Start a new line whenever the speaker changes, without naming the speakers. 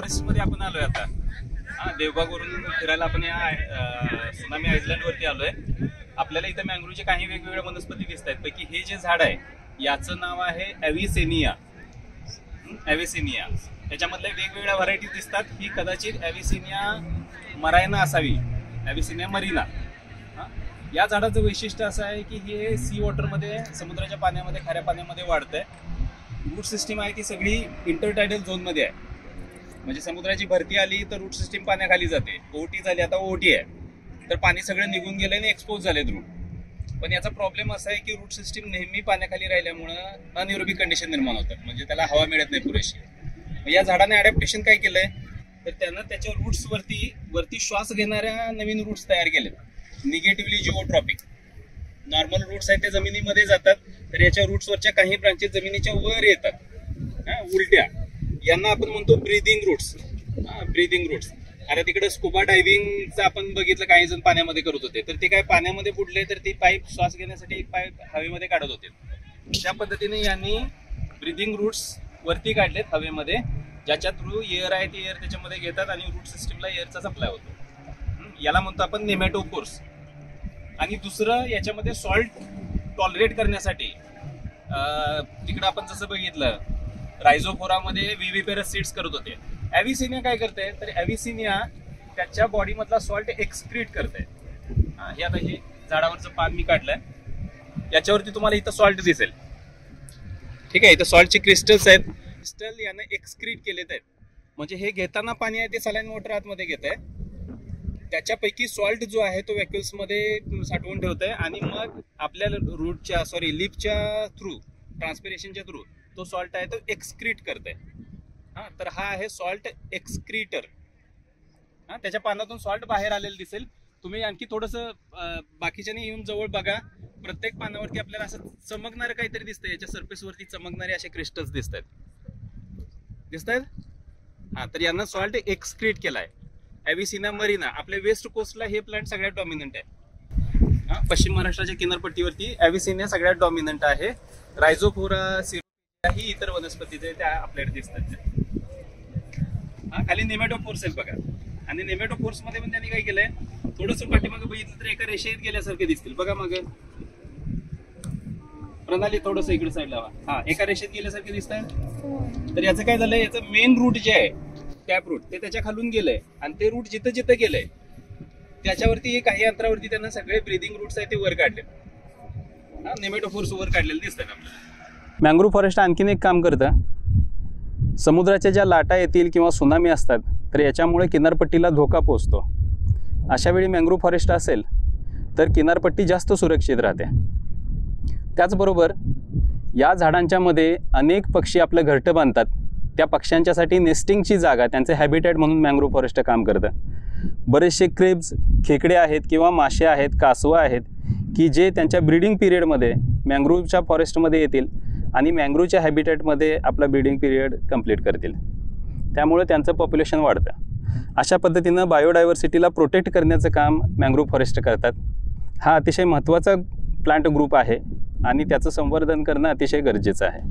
Forest मध्ये आपण आलोय आता. देवबागवरून फिरायला आपण या सुनामी आयलंड वरती आलोय. आपल्याला इथे मँग्रोवचे काही वेगवेगळ्या वनस्पती दिसत आहेत. पैकी हे जे झाड आहे याचं नाव आहे ॲव्हिसेनिया. ॲव्हिसेनिया त्याच्यामधल्या वेगवेगळ्या व्हरायटी दिसतात. ही कदाचित ॲव्हिसेनिया मरायना असावी, ॲव्हिसेनिया मरीना. या झाडाचं वैशिष्ट्य असं आहे की हे सी वॉटरमध्ये, समुद्राच्या पाण्यामध्ये, खाऱ्या पाण्यामध्ये वाढतंय. रूट सिस्टीम आहे ती सगळी इंटरटायडल झोनमध्ये आहे. म्हणजे समुद्राची भरती आली तर रूट सिस्टीम पाण्याखाली जाते. ओटी झाली, आता ओटी आहे तर पाणी सगळं निघून गेलं आणि एक्सपोज झालेत रूट. पण याचा प्रॉब्लेम असा आहे की रूट सिस्टीम नेहमी पाण्याखाली राहिल्यामुळं अनएरोबिक कंडिशन निर्माण होतात. म्हणजे त्याला हवा मिळत नाही पुरेशी. या झाडाने अडॅप्टेशन काय केलंय तर त्यानं त्याच्या रूट्स वरती श्वास घेणाऱ्या नवीन रूट्स तयार केलेत. निगेटिव्हली जिओट्रॉपिक. नॉर्मल रूट्स आहेत ते जमिनीमध्ये जातात, तर याच्या रूट्सवरच्या काही ब्रांचेस जमिनीच्या वर येतात उलट्या. यांना आपण म्हणतो ब्रीदिंग रूट्स. Breathing roots. अरे तिकडे स्कुबा डायव्हिंगचं आपण बघितलं, काही जण पाण्यामध्ये करत होते, तर ते काय पाण्यामध्ये बुडले तर ते पाईप श्वास घेण्यासाठी एक पाईप हवेमध्ये काढत होते. त्या पद्धतीने यांनी ब्रीदिंग रूट्स वरती काढलेत हवेमध्ये, ज्याच्या थ्रू एअर आहे ते एअर त्याच्यामध्ये घेतात आणि रूट सिस्टीमला एअरचा सप्लाय होतो. याला म्हणतो आपण नेमॅटोपोर्स. आणि दुसरं याच्यामध्ये सॉल्ट टॉलरेट करण्यासाठी तिकडं आपण जसं बघितलं रायझोफोरामध्ये विविपेरस सीड्स करत होते. ॲव्हिसेनिया काय करते तर ॲव्हिसेनिया त्याच्या बॉडीमधला सॉल्ट एक्सक्रीट करते. हे आता हे झाडावरचं पान मी काढलंय, याच्यावरती तुम्हाला इथं सॉल्ट दिसेल. ठीक आहे, इथं सॉल्टचे क्रिस्टल्स आहेत. क्रिस्टल यानं एक्सक्रीट केलेत आहेत. म्हणजे हे घेताना पाणी आहे ते सलाईन वॉटर आतमध्ये घेत आहे. त्याच्यापैकी सॉल्ट जो आहे तो व्हॅक्युल्समध्ये साठवून ठेवत आहे आणि मग आपल्या लिपच्या थ्रू, ट्रान्सपिरेशनच्या थ्रू तो सॉल्ट आहे तो एक्सक्रीट करत आहे. तर हा आहे सॉल्ट एक्सक्रीटर. त्याच्या पानातून सॉल्ट बाहेर आलेलं दिसेल. तुम्ही आणखी थोडंसं बाकीच्याने येऊन जवळ बघा. प्रत्येक पानावरती आपल्याला असं चमकणारं काहीतरी दिसतंय. याच्या सरफेसवरती चमकणारे असे क्रिस्टल्स दिसत आहेत. तर यांना सॉल्ट एक्सक्रीट केलाय. ॲव्हिसेनिया मरीना. आपल्या वेस्ट कोस्टला हे प्लांट सगळ्यात डॉमिनंट आहे. पश्चिम महाराष्ट्राच्या किनारपट्टीवरती ॲव्हिसेनिया सगळ्यात डॉमिनंट आहे. रायझोफोरा, सिरोफोरा ही इतर वनस्पती त्या आपल्याकडे दिसतात. खाली नेमॅटोफोर्स आहेत बघा. आणि नेमॅटोफोर्स मध्ये पण त्यांनी काय केलंय, थोडंसं पाठीमागे बघितलं तर एका रेषेत गेल्यासारखे दिसतील बघा. मग प्रणाली थोडस इकडे साईडला हवा. एका रेषेत गेल्यासारखे दिसत आहे. तर याचं काय झालंय, याचं मेन रूट जे आहे टॅप रूट ते त्याच्या खालून गेलंय आणि ते रूट जिथं जिथं गेलंय त्याच्यावरती काही अंतरावरती त्यांना सगळे ब्रीदिंग रूट्स आहेत ते वर काढले. नेमॅटोफोर्स वर काढलेले दिसतात आपल्याला.
मँग्रोव्ह फॉरेस्ट आणखीन एक काम करतं. समुद्राच्या ज्या लाटा येतील किंवा सुनामी असतात तर याच्यामुळे किनारपट्टीला धोका पोहोचतो. अशा वेळी मँग्रोव्ह फॉरेस्ट असेल तर किनारपट्टी जास्त सुरक्षित राहते. त्याचबरोबर या झाडांच्या मध्ये अनेक पक्षी आपलं घरटं बांधतात. त्या पक्ष्यांच्यासाठी नेस्टिंगची जागा, त्यांचे हॅबिटॅट म्हणून मँग्रोव्ह फॉरेस्ट काम करतं. बरेचसे क्रेब्स, खेकडे आहेत किंवा मासे आहेत, कासवं आहेत की जे त्यांच्या ब्रीडिंग पिरियडमध्ये मँग्रोव्हच्या फॉरेस्टमध्ये येतील आणि मँग्रोव्हच्या हॅबिटॅटमध्ये आपला ब्रीडिंग पिरियड कंप्लीट करतील. त्यामुळे त्यांचं पॉप्युलेशन वाढतं. अशा पद्धतीनं बायोडायव्हर्सिटीला प्रोटेक्ट करण्याचं काम मँग्रोव्ह फॉरेस्ट करतात. हा अतिशय महत्त्वाचा प्लांट ग्रुप आहे आणि त्याचं संवर्धन करणं अतिशय गरजेचं आहे.